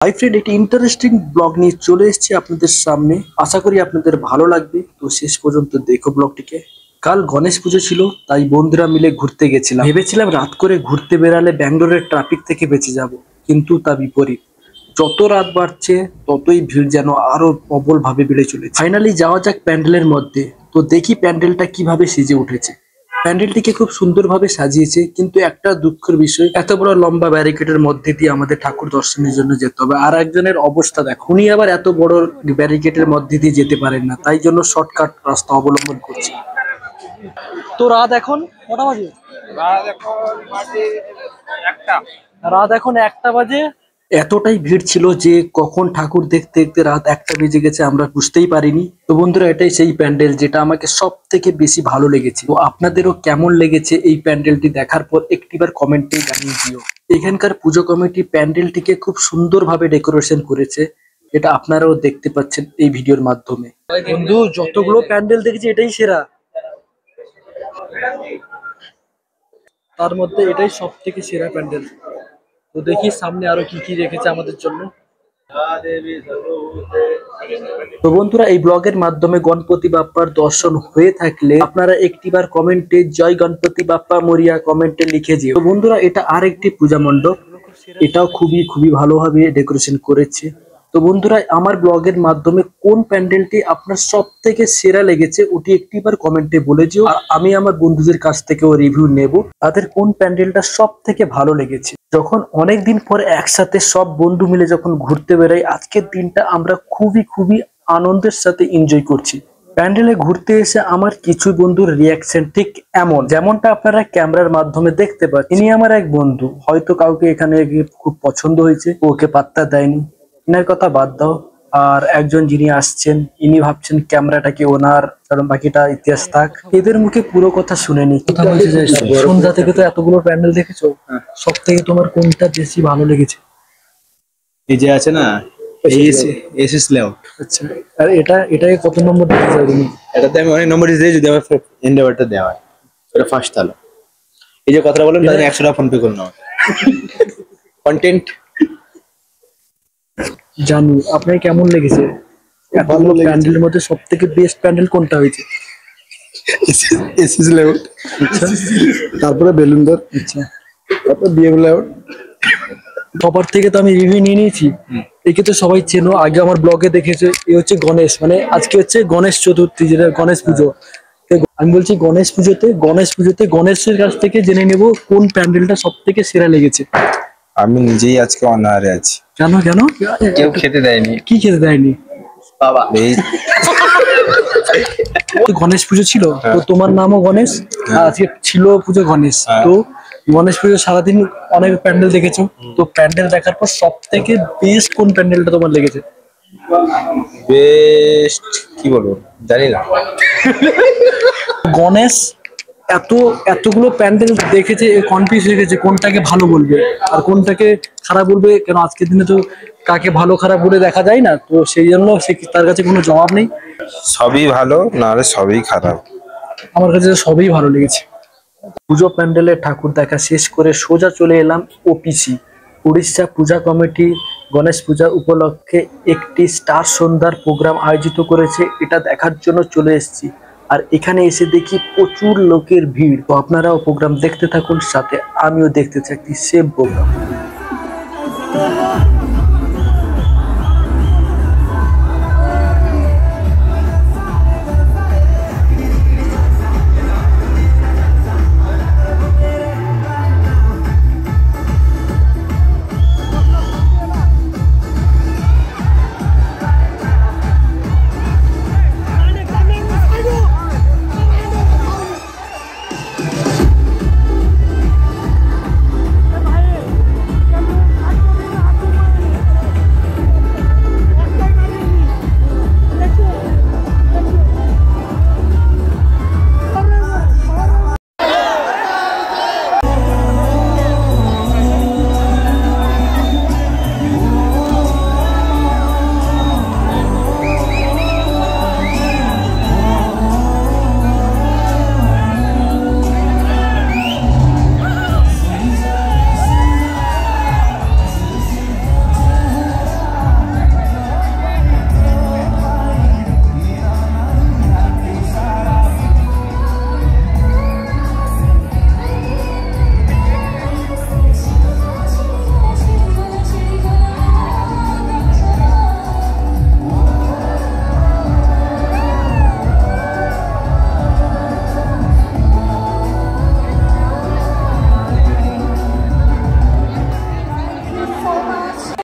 Hi friend, একটি interesting blog নিয়ে চলে এসেছি আপনাদের সামনে। আশা করি আপনাদের ভালো লাগবে, তো শেষ পর্যন্ত দেখো ব্লগটিকে। কাল গণেশ পুজো ছিল, তাই বন্ধুরা মিলে ঘুরতে গেছিলাম। ভেবেছিলাম রাত করে ঘুরতে বেরালে ব্যাঙ্গালোরের ট্রাফিক থেকে বেঁচে যাব, কিন্তু তা বিপরীত। যত রাত বাড়ছে ততই ভিড় যেন আরো প্রবল ভাবে বেড়ে চলেছে। ফাইনালি যাওয়া যাক প্যান্ডেলের মধ্যে। তো দেখি প্যান্ডেলটা কিভাবে সেজে উঠেছে। প্যান্ডেলটিকে খুব সুন্দরভাবে সাজিয়েছে, কিন্তু একটা দুঃখের বিষয়, এত বড় লম্বা ব্যারিকেডের মধ্যে দিয়ে আমাদের ঠাকুর দর্শনের জন্য যেতে হবে। আর একজনের অবস্থা দেখো, উনি আবার এত বড় ব্যারিকেডের মধ্যে দিয়ে যেতে পারেন না, তাই জন্য শর্টকাট রাস্তা অবলম্বন করছে। তো রাত এখন কটা বাজে? রাত এখন 1টা বাজে। এতটাই ভিড় ছিল যে কখন ঠাকুর দেখতে দেখতে রাত 1টা বেজে গেছে আমরা বুঝতেই পারিনি। তো বন্ধুরা, এটাই সেই প্যান্ডেল যেটা আমাকে সব থেকে বেশি ভালো লেগেছে। তো আপনাদেরও কেমন লেগেছে এই প্যান্ডেলটি দেখার পর একটিবার কমেন্টে জানিয়ে দিও। এখানকার পুজো কমিটি প্যান্ডেলটিকে খুব সুন্দরভাবে ডেকোরেশন করেছে, এটা আপনারাও দেখতে পাচ্ছেন এই ভিডিওর মাধ্যমে। বন্ধু, যতগুলো প্যান্ডেল দেখেছি এটাই সেরা, তার মধ্যে এটাই সব থেকে সেরা প্যান্ডেল। তো দেখি সামনে আরো কি কি রেখেছে আমাদের জন্য। তো বন্ধুরা, এই ব্লগের মাধ্যমে গণপতি বাপ্পার দর্শন হয়ে থাকলে আপনারা একটিবার কমেন্টে জয় গণপতি বাপ্পা মরিয়া কমেন্টে লিখে দিও। তো বন্ধুরা, এটা আরেকটি পূজা মণ্ডপ, এটাও খুবই খুবই ভালোভাবে ডেকোরেশন করেছে। তো বন্ধুরা, আমার ব্লগের মাধ্যমে কোন প্যান্ডেলটি আপনার সব থেকে সেরা লেগেছে ওটি একটিবার কমেন্টে বলে দিও। আর আমি আমার বন্ধুদের কাছ থেকেও রিভিউ নেব, তাদের কোন প্যান্ডেলটা সব থেকে ভালো লেগেছে। যখন অনেকদিন পর একসাথে সব বন্ধু মিলে যখন ঘুরতে বেরাই, আজকের দিনটা আমরা খুবই খুবই আনন্দের সাথে এনজয় করছি। প্যান্ডেলে ঘুরতে এসে আমার কিছু বন্ধুর রিয়াকশন ঠিক এমন, যেমনটা আপনারা ক্যামেরার মাধ্যমে দেখতে পাচ্ছেন। ইনি আমার এক বন্ধু, হয়তো কাউকে এখানে খুব পছন্দ হয়েছে, ওকে পাত্তা দেয়নি। এনার কথা বাদ দাও। আর একজন যিনি আসছেন, ইনি ভাবছেন ক্যামেরাটাকে ওনার, কারণ বাকিটা ইতিহাস থাক। এদের মুখে পুরো কথা শুনেনি। কথা বলতে চাইছি, সন্ধ্যা থেকে তো এতগুলো প্যান্ডেল দেখেছো, সব থেকে তোমার কোনটা বেশি ভালো লেগেছে? এই যে আছে না, এসএস লেআউট। আচ্ছা, আর এটাকে কত নম্বর দিতে চাও তুমি? এটাতে আমি অনেক নম্বর দিয়েছি, যদি আমার এন্ডেভারটা দেওয়া হয়। এটা ফার্স্ট তাহলে এই যে কথাটা বললাম, তাহলে 100 টাকা ফোন পে করে নাও। কন্টেন্ট জানি আপনার কেমন লেগেছে। এতগুলো প্যান্ডেলের মধ্যে সব থেকে বেস্ট প্যান্ডেল কোনটা হয়েছে? এসএস লেআউট, আচ্ছা, তারপরে বেলুনদার, আচ্ছা। তারপর বিএম লেআউট। সবার থেকে তো আমি রিভিউ নিয়ে নিয়েছি। একে তো সবাই চেনো, আগে আমার ব্লগে দেখেছে। এ হচ্ছে গণেশ, মানে আজকে হচ্ছে গণেশ চতুর্থী, যেটা গণেশ পুজো। আমি বলছি গণেশ পুজোতে গণেশের কাছ থেকে জেনে নেব কোন প্যান্ডেলটা সব থেকে সেরা লেগেছে। আমি নিজেই আজকে অনাহারে আছি। কেন কেন? কেউ খেতে দেয়নি। কি খেতে দেয়নি? বাবা, এই গণেশ পুজো ছিল, তো তোমার নামও গণেশ, আর আজকে ছিল পুজো গণেশ। তো গণেশ পুজো সারাদিন অনেক প্যান্ডেল দেখেছো, তো প্যান্ডেল দেখার পর সব থেকে বেস্ট কোন প্যান্ডেলটা তোমার লেগেছে? বেস্ট কি বলবো জানি না। গণেশ এতগুলো প্যান্ডেল দেখেছে, কনফিউজ হয়ে গেছে কোনটাকে ভালো বলবে আর কোনটাকে খারাপ বলবে। কেন আজকের দিনে তো কাকে ভালো খারাপ বলে দেখা যায় না, তো সেই জন্য তার কাছে কোনো জবাব নেই। সবই ভালো, নাহলে সবই খারাপ। আমার কাছে সবই ভালো লেগেছে। পুজো প্যান্ডেলে ঠাকুর দেখা শেষ করে সোজা চলে এলাম ওপিসি। উড়িষ্যা পূজা কমিটি গণেশ পূজা উপলক্ষে একটি স্টার সন্ধ্যার প্রোগ্রাম আয়োজিত করেছে, এটা দেখার জন্য চলে এসেছি। আর এখানে এসে দেখি প্রচুর লোকের ভিড়। তো আপনারাও প্রোগ্রাম দেখতে থাকুন, সাথে আমিও দেখতে থাকি সেম প্রোগ্রাম।